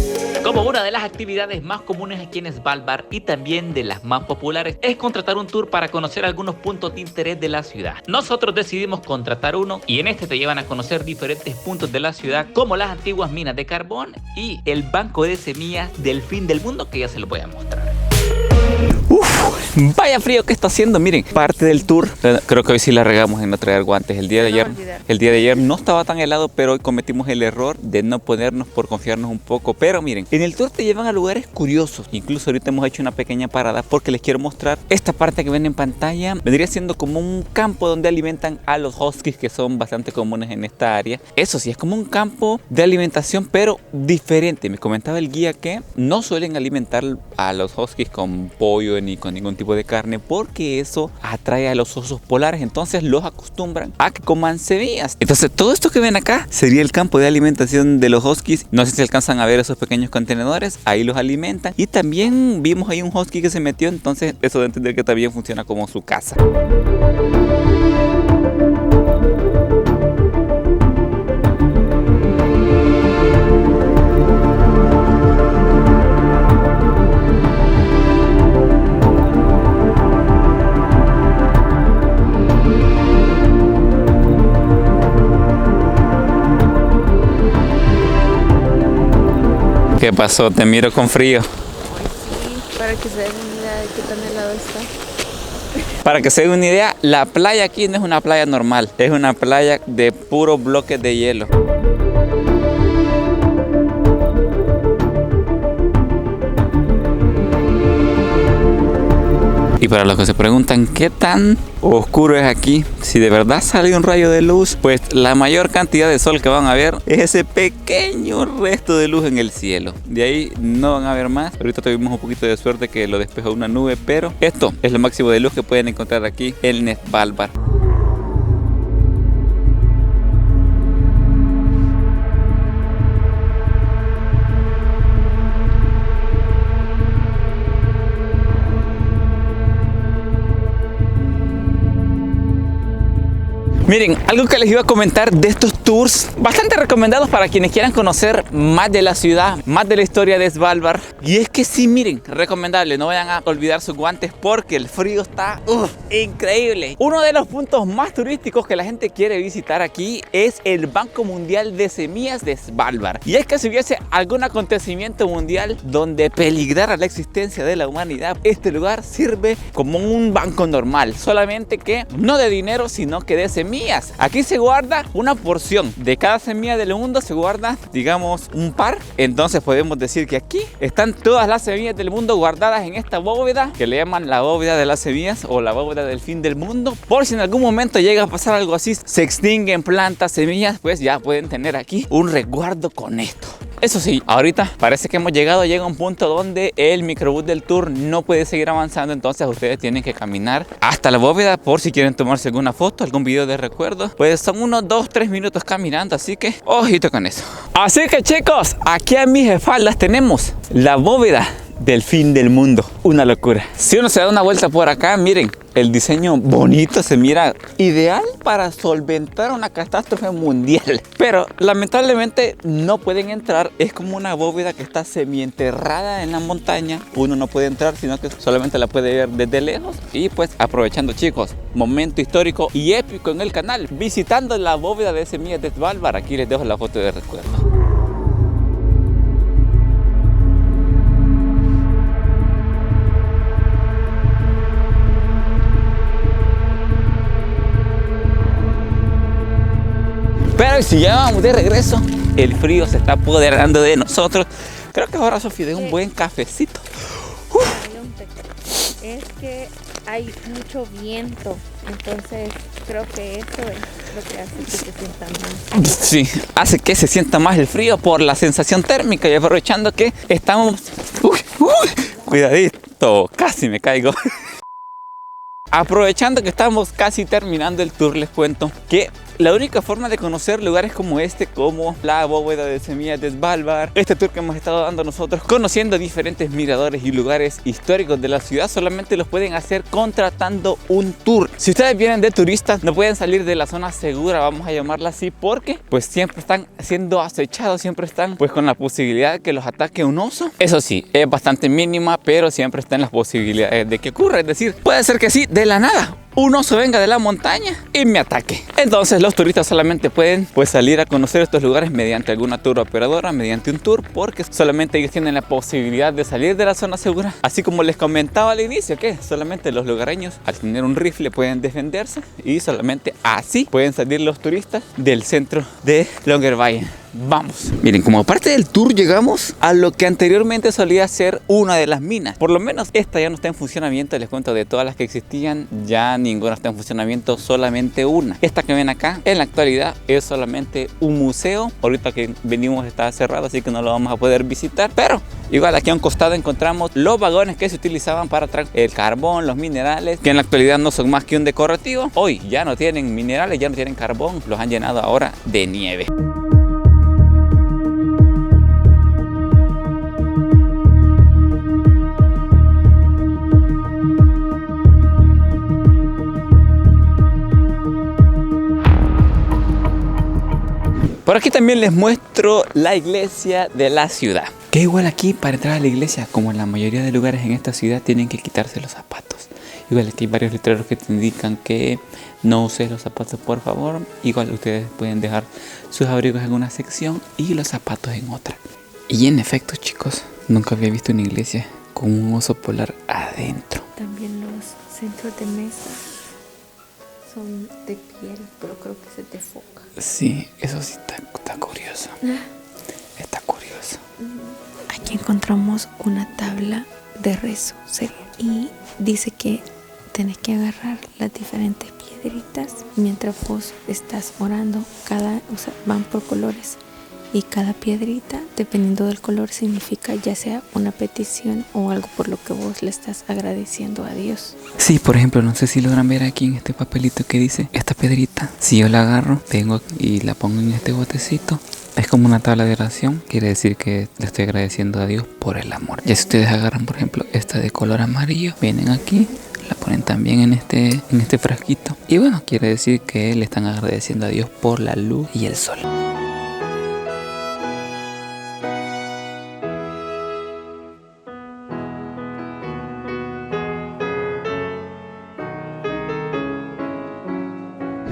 Como una de las actividades más comunes aquí en Svalbard y también de las más populares es contratar un tour para conocer algunos puntos de interés de la ciudad. Nosotros decidimos contratar uno y en este te llevan a conocer diferentes puntos de la ciudad, como las antiguas minas de carbón y el banco de semillas del fin del mundo, que ya se lo voy a mostrar. Vaya frío que está haciendo. Miren, parte del tour, creo que hoy sí la regamos en no traer guantes. El día de ayer no estaba tan helado, pero hoy cometimos el error de no ponernos por confiarnos un poco. Pero miren, en el tour te llevan a lugares curiosos. Incluso ahorita hemos hecho una pequeña parada porque les quiero mostrar esta parte que ven en pantalla. Vendría siendo como un campo donde alimentan a los huskies, que son bastante comunes en esta área. Eso sí, es como un campo de alimentación, pero diferente. Me comentaba el guía que no suelen alimentar a los huskies con pollo ni con ningún tipo de carne, porque eso atrae a los osos polares, entonces los acostumbran a que coman semillas. Entonces todo esto que ven acá sería el campo de alimentación de los huskies. No sé si alcanzan a ver esos pequeños contenedores, ahí los alimentan. Y también vimos ahí un husky que se metió, entonces eso de entender que también funciona como su casa. ¿Qué pasó? Te miro con frío. Sí, para que se den una idea de qué tan helado está. Para que se den una idea, la playa aquí no es una playa normal, es una playa de puros bloques de hielo. Y para los que se preguntan qué tan oscuro es aquí, si de verdad sale un rayo de luz, pues la mayor cantidad de sol que van a ver es ese pequeño resto de luz en el cielo. De ahí no van a ver más. Ahorita tuvimos un poquito de suerte que lo despejó una nube, pero esto es lo máximo de luz que pueden encontrar aquí en Svalbard. Miren, algo que les iba a comentar de estos tours bastante recomendados para quienes quieran conocer más de la ciudad, más de la historia de Svalbard. Y es que sí, miren, recomendable, no vayan a olvidar sus guantes porque el frío está increíble. Uno de los puntos más turísticos que la gente quiere visitar aquí es el Banco Mundial de Semillas de Svalbard. Y es que si hubiese algún acontecimiento mundial donde peligrara la existencia de la humanidad, este lugar sirve como un banco normal, solamente que no de dinero, sino que de semillas. Aquí se guarda una porción de cada semilla del mundo, se guarda, digamos, un par. Entonces podemos decir que aquí están todas las semillas del mundo guardadas en esta bóveda que le llaman la bóveda de las semillas o la bóveda del fin del mundo. Por si en algún momento llega a pasar algo así, se extinguen plantas, semillas, pues ya pueden tener aquí un resguardo con esto. Eso sí, ahorita parece que llega a un punto donde el microbús del tour no puede seguir avanzando, entonces ustedes tienen que caminar hasta la bóveda por si quieren tomarse alguna foto, algún video de recuerdo. Pues son unos 2-3 minutos caminando, así que ojito con eso. Así que chicos, aquí a mis espaldas tenemos la bóveda del fin del mundo. Una locura. Si uno se da una vuelta por acá, miren, el diseño bonito, se mira ideal para solventar una catástrofe mundial. Pero lamentablemente no pueden entrar. Es como una bóveda que está semienterrada en la montaña. Uno no puede entrar, sino que solamente la puede ver desde lejos. Y pues aprovechando, chicos, momento histórico y épico en el canal, visitando la bóveda de semillas de Svalbard. Aquí les dejo la foto de recuerdo. Pero si ya vamos de regreso, el frío se está apoderando de nosotros. Creo que ahora Sofía de un buen cafecito. Es que hay mucho viento, entonces creo que eso es lo que hace que se sienta más. Sí, hace que se sienta más el frío por la sensación térmica y aprovechando que estamos... cuidadito, casi me caigo. Aprovechando que estamos casi terminando el tour, les cuento que la única forma de conocer lugares como este, como la bóveda de semillas de Svalbard, este tour que hemos estado dando nosotros, conociendo diferentes miradores y lugares históricos de la ciudad, solamente los pueden hacer contratando un tour. Si ustedes vienen de turistas, no pueden salir de la zona segura, vamos a llamarla así, porque pues siempre están siendo acechados, siempre están pues con la posibilidad de que los ataque un oso. Eso sí, es bastante mínima, pero siempre están las posibilidades de que ocurra. Es decir, puede ser que sí, de la nada un oso venga de la montaña y me ataque. Entonces los turistas solamente pueden pues salir a conocer estos lugares mediante alguna tour operadora, mediante un tour, porque solamente ellos tienen la posibilidad de salir de la zona segura. Así como les comentaba al inicio, que solamente los lugareños al tener un rifle pueden defenderse y solamente así pueden salir los turistas del centro de Longyearbyen. Vamos. Miren, como parte del tour llegamos a lo que anteriormente solía ser una de las minas. Por lo menos esta ya no está en funcionamiento. Les cuento, de todas las que existían, ya ninguna está en funcionamiento, solamente una. Esta que ven acá en la actualidad es solamente un museo. Ahorita que venimos está cerrado, así que no lo vamos a poder visitar, pero igual aquí a un costado encontramos los vagones que se utilizaban para traer el carbón, los minerales, que en la actualidad no son más que un decorativo. Hoy ya no tienen minerales, ya no tienen carbón, los han llenado ahora de nieve. Por aquí también les muestro la iglesia de la ciudad. Que igual aquí para entrar a la iglesia, como en la mayoría de lugares en esta ciudad, tienen que quitarse los zapatos. Igual aquí hay varios letreros que te indican que no uses los zapatos, por favor. Igual ustedes pueden dejar sus abrigos en una sección y los zapatos en otra. Y en efecto, chicos, nunca había visto una iglesia con un oso polar adentro. También los centros de mesa son de piel, pero creo que se te foca. Sí, eso sí está curioso. Está curioso. Aquí encontramos una tabla de rezo seria y dice que tenés que agarrar las diferentes piedritas mientras vos estás orando. Van por colores y cada piedrita, dependiendo del color, significa ya sea una petición o algo por lo que vos le estás agradeciendo a Dios. Sí, por ejemplo, no sé si logran ver aquí en este papelito que dice esta piedrita. Si yo la agarro, vengo y la pongo en este botecito, es como una tabla de oración. Quiere decir que le estoy agradeciendo a Dios por el amor. Ya si ustedes agarran, por ejemplo, esta de color amarillo, vienen aquí, La ponen también en este frasquito. Y bueno, quiere decir que le están agradeciendo a Dios por la luz y el sol.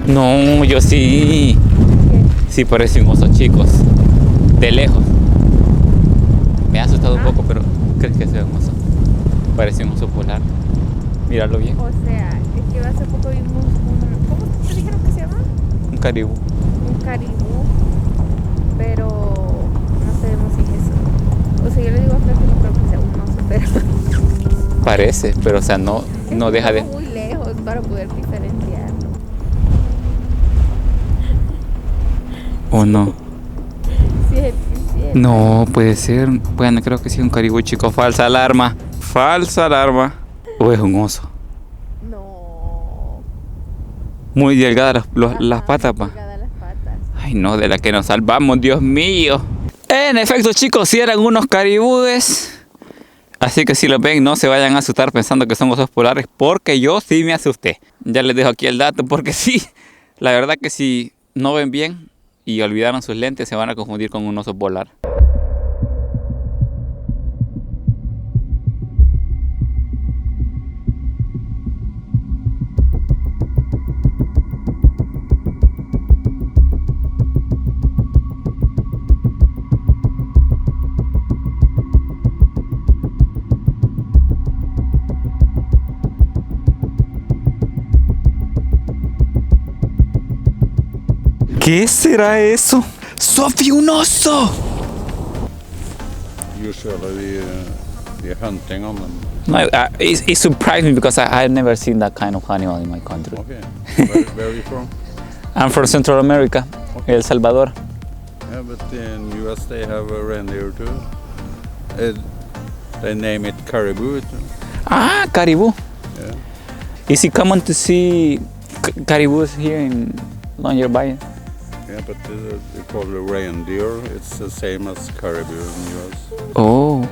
No, yo sí. Sí parece un oso, chicos. De lejos. Me ha asustado un poco, pero ¿crees que sea un oso? Parece un oso polar. Míralo bien. O sea, es que hace poco vimos ¿cómo te dijeron que se llama? Un caribú. Un caribú, pero no sabemos si es eso. O sea, yo le digo a Fred que no creo que sea un oso, pero... Parece, pero o sea, no deja de... muy lejos para poder diferenciarlo. ¿O no? Sí, No, puede ser. Bueno, creo que sí, un caribú, chico. Falsa alarma. Falsa alarma. ¿O es un oso? No. Muy delgadas las patas, pa. Delgadas las patas. Ay, no, de la que nos salvamos, Dios mío. En efecto, chicos, sí eran unos caribúes. Así que si los ven, no se vayan a asustar pensando que son osos polares, porque yo sí me asusté. Ya les dejo aquí el dato, porque sí, la verdad que si no ven bien y olvidaron sus lentes, se van a confundir con un oso polar. ¿Qué será eso? ¡Sophie, un oso! Usually we're hunting on them. No, it surprised me because I've never seen that kind of animal in my country. Okay. Where are you from? I'm from Central America, El Salvador. Yeah, but in US they have a reindeer too. They name it caribou. Ah, caribou. Yeah. Is it common to see caribous here in Longyearbyen? Yeah, but they call it reindeer. It's the same as caribou in US. Oh.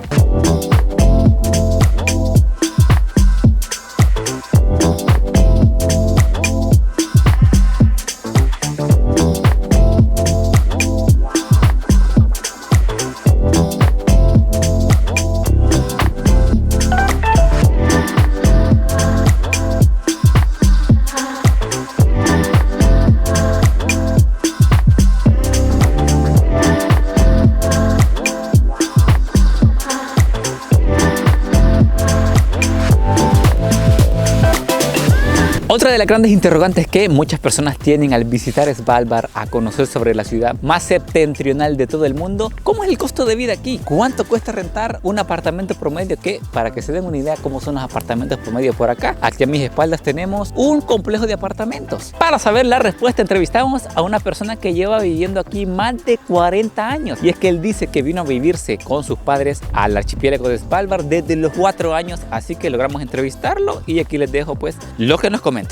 Otra de las grandes interrogantes que muchas personas tienen al visitar Svalbard a conocer sobre la ciudad más septentrional de todo el mundo, ¿cómo es el costo de vida aquí? ¿Cuánto cuesta rentar un apartamento promedio? Que para que se den una idea cómo son los apartamentos promedio por acá, aquí a mis espaldas tenemos un complejo de apartamentos. Para saber la respuesta entrevistamos a una persona que lleva viviendo aquí más de 40 años y es que él dice que vino a vivirse con sus padres al archipiélago de Svalbard desde los 4 años, así que logramos entrevistarlo y aquí les dejo pues lo que nos comentó.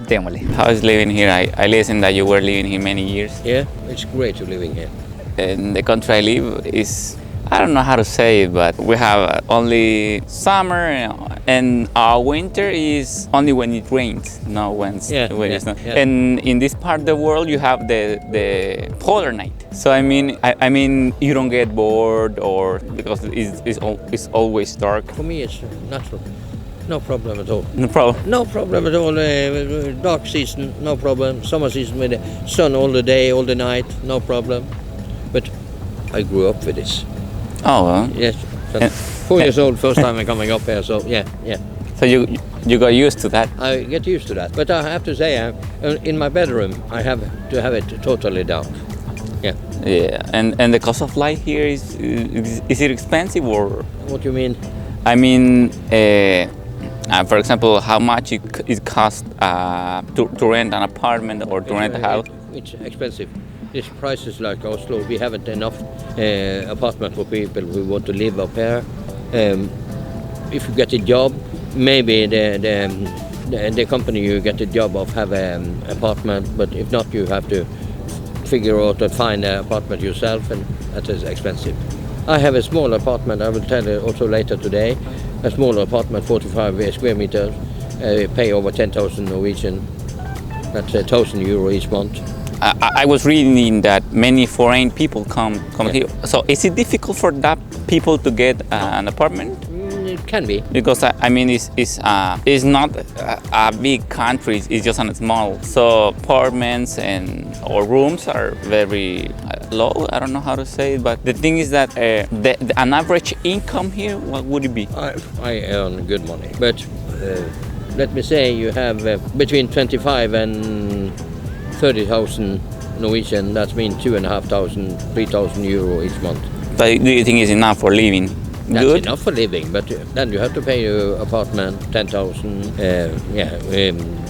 Démosle. How is living here? I listened that you were living here many years. Yeah, it's great to living here. And the country I live is, I don't know how to say it, but we have only summer and our winter is only when it rains, not when it's not. Yeah. And in this part of the world you have the polar night. So I mean you don't get bored or because it's always dark. For me, it's natural. No problem at all. No problem. No problem at all. Dark season, no problem. Summer season with the sun all the day, all the night, no problem. But I grew up with this. Oh, well. Yes. So 4 years old, first time I'm coming up here. So yeah. So you got used to that. I get used to that. But I have to say, in my bedroom, I have to have it totally dark. Yeah. Yeah. And the cost of life here is it expensive or? What do you mean? I mean, for example, how much it costs to rent an apartment or to rent a house? It's expensive. This prices like Oslo, we haven't enough apartment for people who want to live up here. If you get a job, maybe the company you get a job of have an apartment, but if not, you have to figure out and find an apartment yourself, and that is expensive. I have a small apartment, I will tell you also later today, a small apartment, 45 square meters, pay over 10,000 Norwegian. That's €1,000 each month. I was reading that many foreign people come here. So is it difficult for that people to get an apartment? It can be. Because I mean, it's not a big country. It's just a small. So apartments or rooms are very low. I don't know how to say it, but the thing is that an average income here, what would it be? I earn good money, but let me say you have between 25 and 30,000 Norwegian. That means 2,500, 3,000 euro each month. But do you think it's enough for living? That's Good? enough for living, but then you have to pay your apartment 10,000.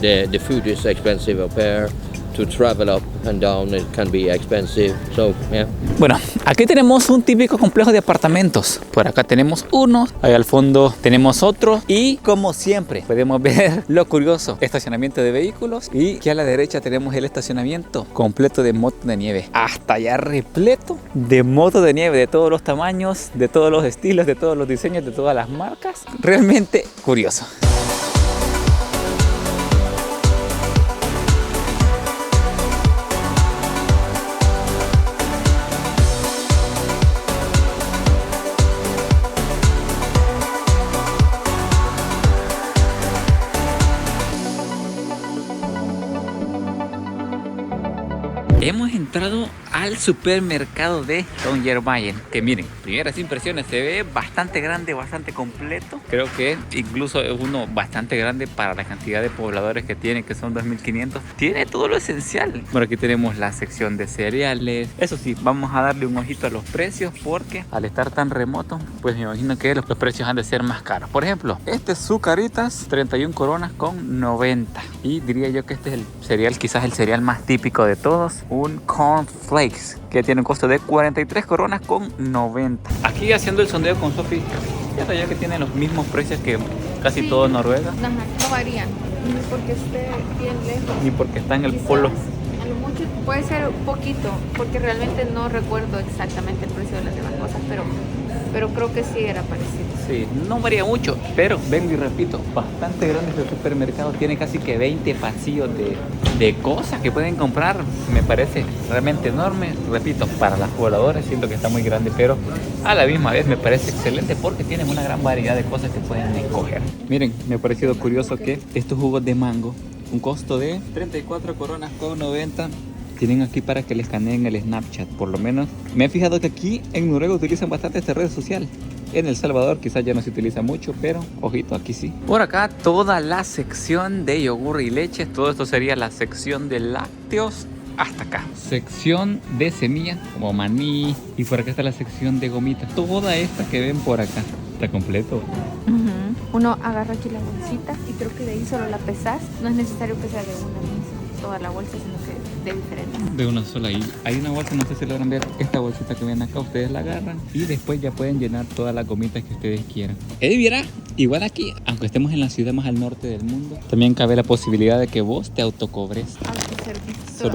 The food is expensive up here. To travel up and down, it can be expensive. So, yeah. Bueno, aquí tenemos un típico complejo de apartamentos. Por acá tenemos uno, ahí al fondo tenemos otro y como siempre podemos ver lo curioso, estacionamiento de vehículos y aquí a la derecha tenemos el estacionamiento completo de motos de nieve. Hasta allá repleto de motos de nieve de todos los tamaños, de todos los estilos, de todos los diseños, de todas las marcas. Realmente curioso. Hemos entrado al supermercado de Longyearbyen, que miren, primeras impresiones, se ve bastante grande, bastante completo. Creo que incluso es uno bastante grande para la cantidad de pobladores que tiene, que son 2.500. Tiene todo lo esencial. Por aquí tenemos la sección de cereales. Eso sí, vamos a darle un ojito a los precios porque al estar tan remoto, pues me imagino que los precios han de ser más caros. Por ejemplo, este Zucaritas, 31 coronas con 90. Y diría yo que este es el cereal, quizás el cereal más típico de todos. Un Corn Flakes que tiene un costo de 43 coronas con 90. Aquí haciendo el sondeo con Sofi, siento yo que tienen los mismos precios que casi todo Noruega. Ajá, no varían, ni porque esté bien lejos. Ni porque está en el Quizás, polo. a lo mucho puede ser un poquito, porque realmente no recuerdo exactamente el precio de las demás cosas, pero creo que sí era parecido. Sí, no varía mucho, pero vengo y repito, bastante grande este supermercado, tiene casi que 20 pasillos de cosas que pueden comprar, me parece realmente enorme. Repito, para las pobladoras siento que está muy grande, pero a la misma vez me parece excelente porque tienen una gran variedad de cosas que pueden escoger. Miren, me ha parecido curioso que estos jugos de mango, un costo de 34 coronas con 90, tienen aquí para que les escaneen el Snapchat. Por lo menos me he fijado que aquí en Noruega utilizan bastante esta red social. En El Salvador quizás ya no se utiliza mucho, pero ojito, aquí sí. Por acá toda la sección de yogur y leches. Todo esto sería la sección de lácteos. Hasta acá. Sección de semillas como maní. Y por acá está la sección de gomitas. Toda esta que ven por acá. Está completo. Uno agarra aquí la bolsita y creo que de ahí solo la pesas. No es necesario pesar de una misma toda la bolsa, sino que de diferentes. De una sola. Y hay una bolsa, no sé si logran ver, esta bolsita que ven acá, ustedes la agarran y después ya pueden llenar todas las gomitas que ustedes quieran. Viera, igual aquí, aunque estemos en la ciudad más al norte del mundo, también cabe la posibilidad de que vos te autocobres.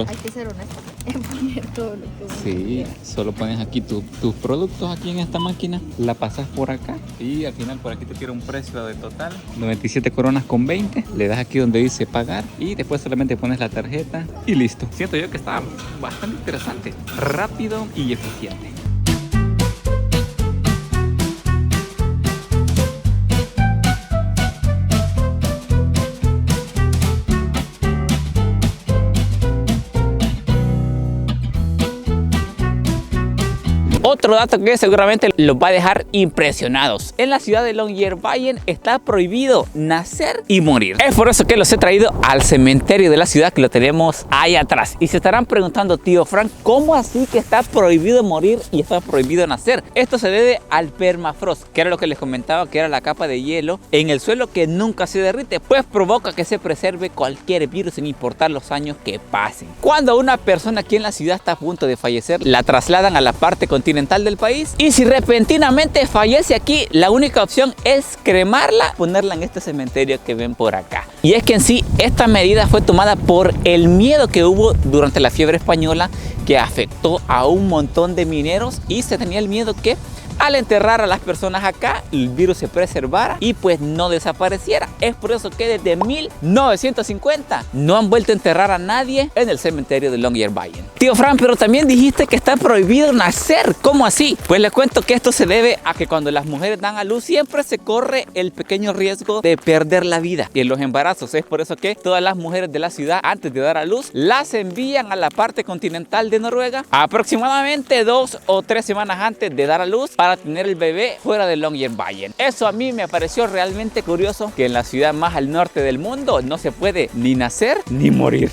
Hay que ser honesto en poner todo lo que uno Sí, quiera. solo pones aquí tus productos aquí en esta máquina, la pasas por acá y al final por aquí te tira un precio de total 97 coronas con 20. Le das aquí donde dice pagar y después solamente pones la tarjeta y listo. Siento yo que está bastante interesante, rápido y eficiente. Otro dato que seguramente los va a dejar impresionados. En la ciudad de Longyearbyen está prohibido nacer y morir. Es por eso que los he traído al cementerio de la ciudad, que lo tenemos ahí atrás. Y se estarán preguntando, tío Frank, ¿cómo así que está prohibido morir y está prohibido nacer? Esto se debe al permafrost, que era lo que les comentaba, que era la capa de hielo en el suelo que nunca se derrite, pues provoca que se preserve cualquier virus sin importar los años que pasen. Cuando una persona aquí en la ciudad está a punto de fallecer, la trasladan a la parte continental del país y si repentinamente fallece aquí, la única opción es cremarla, ponerla en este cementerio que ven por acá. Y es que en sí esta medida fue tomada por el miedo que hubo durante la fiebre española, que afectó a un montón de mineros y se tenía el miedo que al enterrar a las personas acá, el virus se preservara y pues no desapareciera. Es por eso que desde 1950 no han vuelto a enterrar a nadie en el cementerio de Longyearbyen. Tío Fran, pero también dijiste que está prohibido nacer. ¿Cómo así? Pues les cuento que esto se debe a que cuando las mujeres dan a luz siempre se corre el pequeño riesgo de perder la vida y en los embarazos. Es por eso que todas las mujeres de la ciudad antes de dar a luz las envían a la parte continental de Noruega aproximadamente 2 o 3 semanas antes de dar a luz para tener el bebé fuera de Longyearbyen. Eso a mí me pareció realmente curioso, que en la ciudad más al norte del mundo no se puede ni nacer ni morir.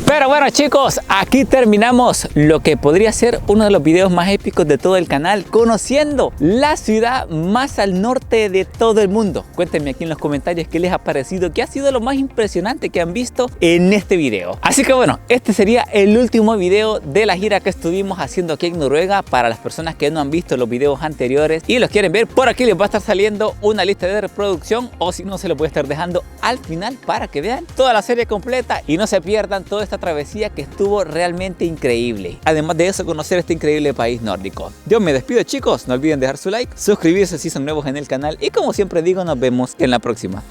Pero bueno chicos, aquí terminamos lo que podría ser uno de los videos más épicos de todo el canal, conociendo la ciudad más al norte de todo el mundo. Cuéntenme aquí en los comentarios qué les ha parecido, qué ha sido lo más impresionante que han visto en este video. Así que bueno, este sería el último video de la gira que estuvimos haciendo aquí en Noruega. Para las personas que no han visto los videos anteriores y los quieren ver, por aquí les va a estar saliendo una lista de reproducción, o si no se los voy a estar dejando al final para que vean toda la serie completa y no se pierdan toda esta travesía que estuvo realmente increíble. Además de eso, conocer este increíble país nórdico. Yo me despido chicos, no olviden dejar su like, suscribirse si son nuevos en el canal y como siempre digo, nos vemos en la próxima.